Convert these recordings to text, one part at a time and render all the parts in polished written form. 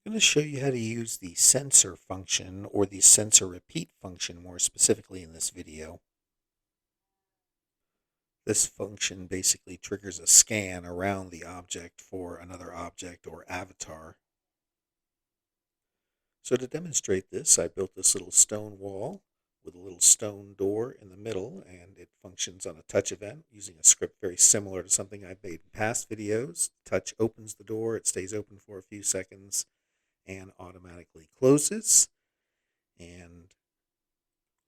I'm going to show you how to use the sensor function or the sensor repeat function more specifically in this video. This function basically triggers a scan around the object for another object or avatar. So to demonstrate this, I built this little stone wall with a little stone door in the middle, and it functions on a touch event using a script very similar to something I've made in past videos. Touch opens the door, it stays open for a few seconds, and automatically closes. And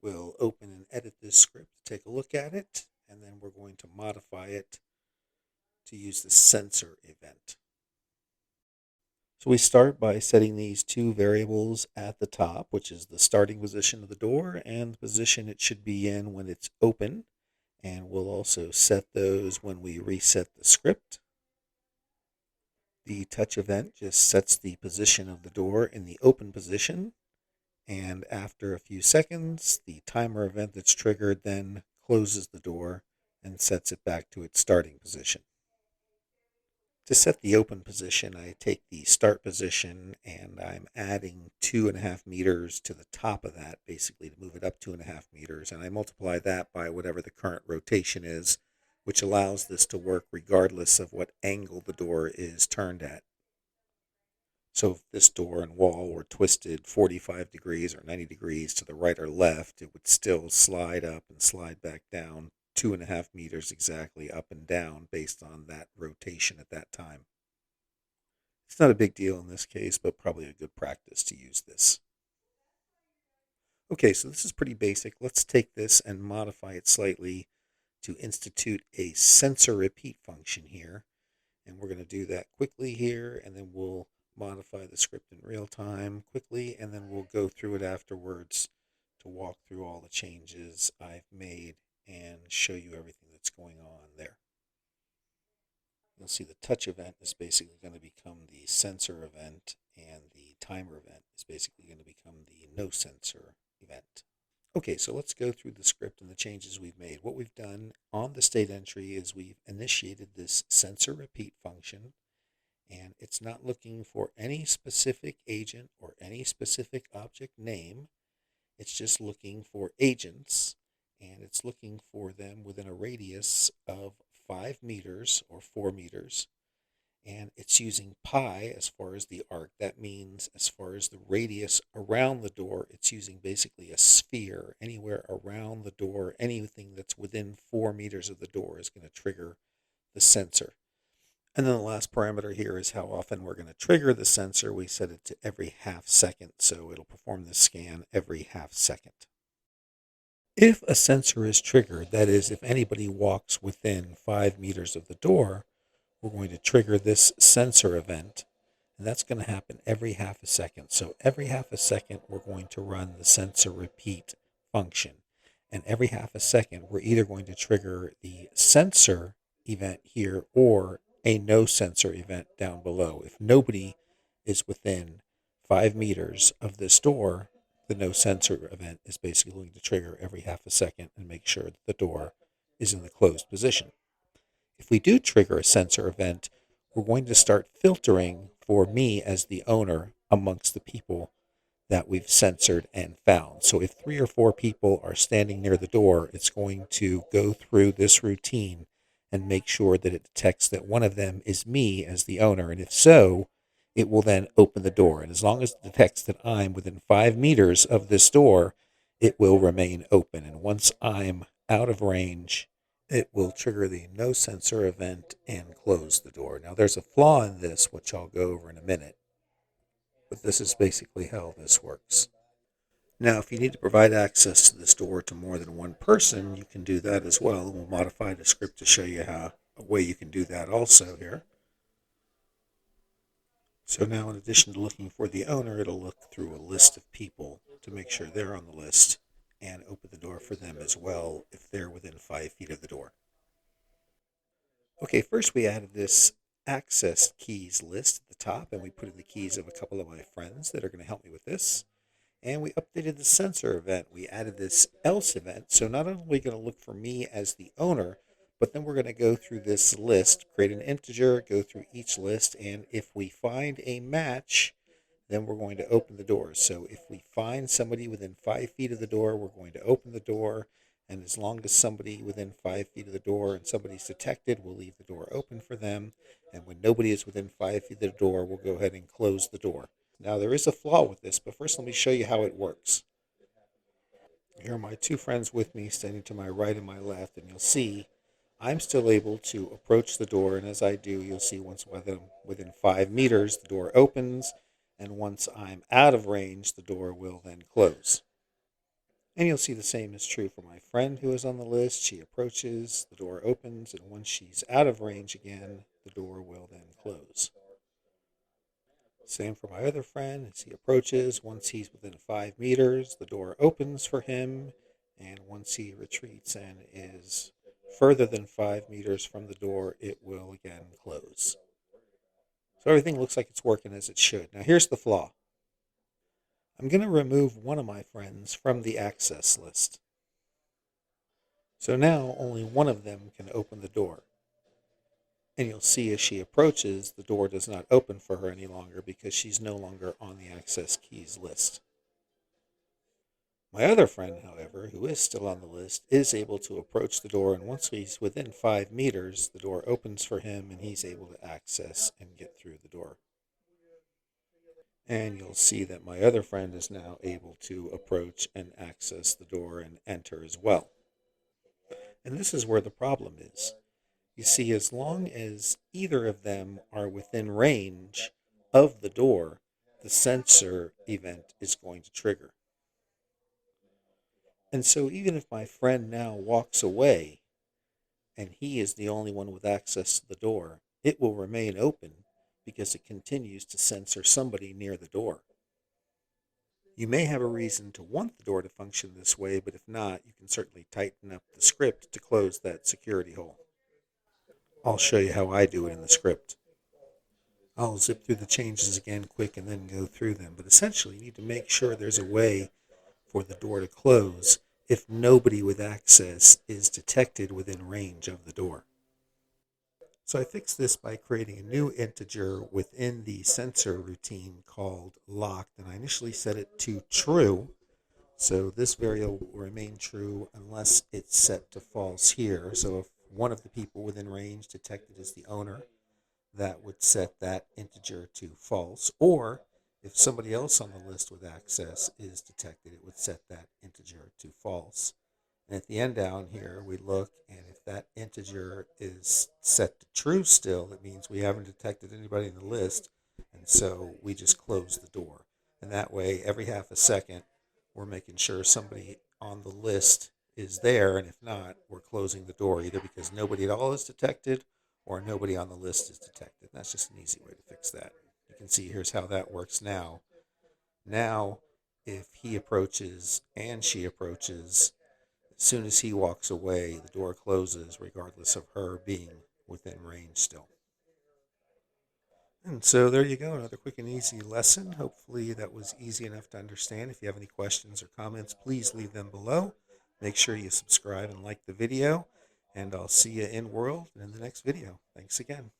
we'll open and edit this script to take a look at it, and then we're going to modify it to use the sensor event. So we start by setting these two variables at the top, which is the starting position of the door and the position it should be in when it's open. And we'll also set those when we reset the script. The touch event just sets the position of the door in the open position. And after a few seconds, the timer event that's triggered then closes the door and sets it back to its starting position. To set the open position, I take the start position and I'm adding 2.5 meters to the top of that, basically to move it up 2.5 meters. And I multiply that by whatever the current rotation is, which allows this to work regardless of what angle the door is turned at. So if this door and wall were twisted 45 degrees or 90 degrees to the right or left, it would still slide up and slide back down 2.5 meters exactly up and down based on that rotation at that time. It's not a big deal in this case, but probably a good practice to use this. Okay, so this is pretty basic. Let's take this and modify it slightly to institute a sensor repeat function here. And we're going to do that quickly here, and then we'll modify the script in real time quickly, and then we'll go through it afterwards to walk through all the changes I've made and show you everything that's going on there. You'll see the touch event is basically going to become the sensor event, and the timer event is basically going to become the no sensor event. Okay, so let's go through the script and the changes we've made. What we've done on the state entry is we've initiated this sensor repeat function, and it's not looking for any specific agent or any specific object name. It's just looking for agents, and it's looking for them within a radius of 5 meters or 4 meters. And it's using pi as far as the arc. That means as far as the radius around the door, it's using basically a sphere. Anywhere around the door, anything that's within 4 meters of the door is going to trigger the sensor. And then the last parameter here is how often we're going to trigger the sensor. We set it to every half second, so it'll perform the scan every half second. If a sensor is triggered, that is, if anybody walks within 5 meters of the door, we're going to trigger this sensor event, and that's going to happen every half a second. So every half a second, we're going to run the sensor repeat function. And every half a second, we're either going to trigger the sensor event here or a no sensor event down below. If nobody is within 5 meters of this door, the no sensor event is basically going to trigger every half a second and make sure that the door is in the closed position. If we do trigger a sensor event, we're going to start filtering for me as the owner amongst the people that we've censored and found. So if 3 or 4 people are standing near the door, it's going to go through this routine and make sure that it detects that one of them is me as the owner. And if so, it will then open the door. And as long as it detects that I'm within 5 meters of this door, it will remain open. And once I'm out of range, it will trigger the no sensor event and close the door. Now there's a flaw in this, which I'll go over in a minute, but this is basically how this works. Now, if you need to provide access to this door to more than one person, you can do that as well. We'll modify the script to show you how a way you can do that also here. So now, in addition to looking for the owner, it'll look through a list of people to make sure they're on the list and open the door for them as well if they're within 5 feet of the door. Okay, first we added this access keys list at the top, and we put in the keys of a couple of my friends that are going to help me with this. And we updated the sensor event. We added this else event. So not only are we going to look for me as the owner, but then we're going to go through this list, create an integer, go through each list, and if we find a match, then we're going to open the door. So if we find somebody within 5 feet of the door, we're going to open the door. And as long as somebody within 5 feet of the door and somebody's detected, we'll leave the door open for them. And when nobody is within 5 feet of the door, we'll go ahead and close the door. Now, there is a flaw with this, but first let me show you how it works. Here are my two friends with me standing to my right and my left, and you'll see I'm still able to approach the door, and as I do, you'll see once within 5 meters, the door opens, and once I'm out of range, the door will then close. And you'll see the same is true for my friend who is on the list. She approaches, the door opens, and once she's out of range again, the door will then close. Same for my other friend. As he approaches, once he's within 5 meters, the door opens for him. And once he retreats and is further than 5 meters from the door, it will again close. So everything looks like it's working as it should. Now here's the flaw. I'm going to remove one of my friends from the access list. So now only one of them can open the door. And you'll see as she approaches, the door does not open for her any longer because she's no longer on the access keys list. My other friend, however, who is still on the list, is able to approach the door, and once he's within 5 meters, the door opens for him and he's able to access and get through the door. And you'll see that my other friend is now able to approach and access the door and enter as well. And this is where the problem is. You see, as long as either of them are within range of the door, the sensor event is going to trigger. And so even if my friend now walks away and he is the only one with access to the door, it will remain open because it continues to censor somebody near the door. You may have a reason to want the door to function this way, but if not, you can certainly tighten up the script to close that security hole. I'll show you how I do it in the script. I'll zip through the changes again quick and then go through them, but essentially you need to make sure there's a way for the door to close if nobody with access is detected within range of the door. So I fixed this by creating a new integer within the sensor routine called locked, and I initially set it to true. So this variable will remain true unless it's set to false here. So if one of the people within range detected as the owner, that would set that integer to false. Or if somebody else on the list with access is detected, it would set that integer to false. And at the end down here, we look, and if that integer is set to true still, it means we haven't detected anybody in the list, and so we just close the door. And that way, every half a second, we're making sure somebody on the list is there, and if not, we're closing the door either because nobody at all is detected or nobody on the list is detected. That's just an easy way to fix that. You can see here's how that works now. Now, if he approaches and she approaches, as soon as he walks away, the door closes regardless of her being within range still. And so there you go, another quick and easy lesson. Hopefully that was easy enough to understand. If you have any questions or comments, please leave them below. Make sure you subscribe and like the video, and I'll see you in world and in the next video. Thanks again.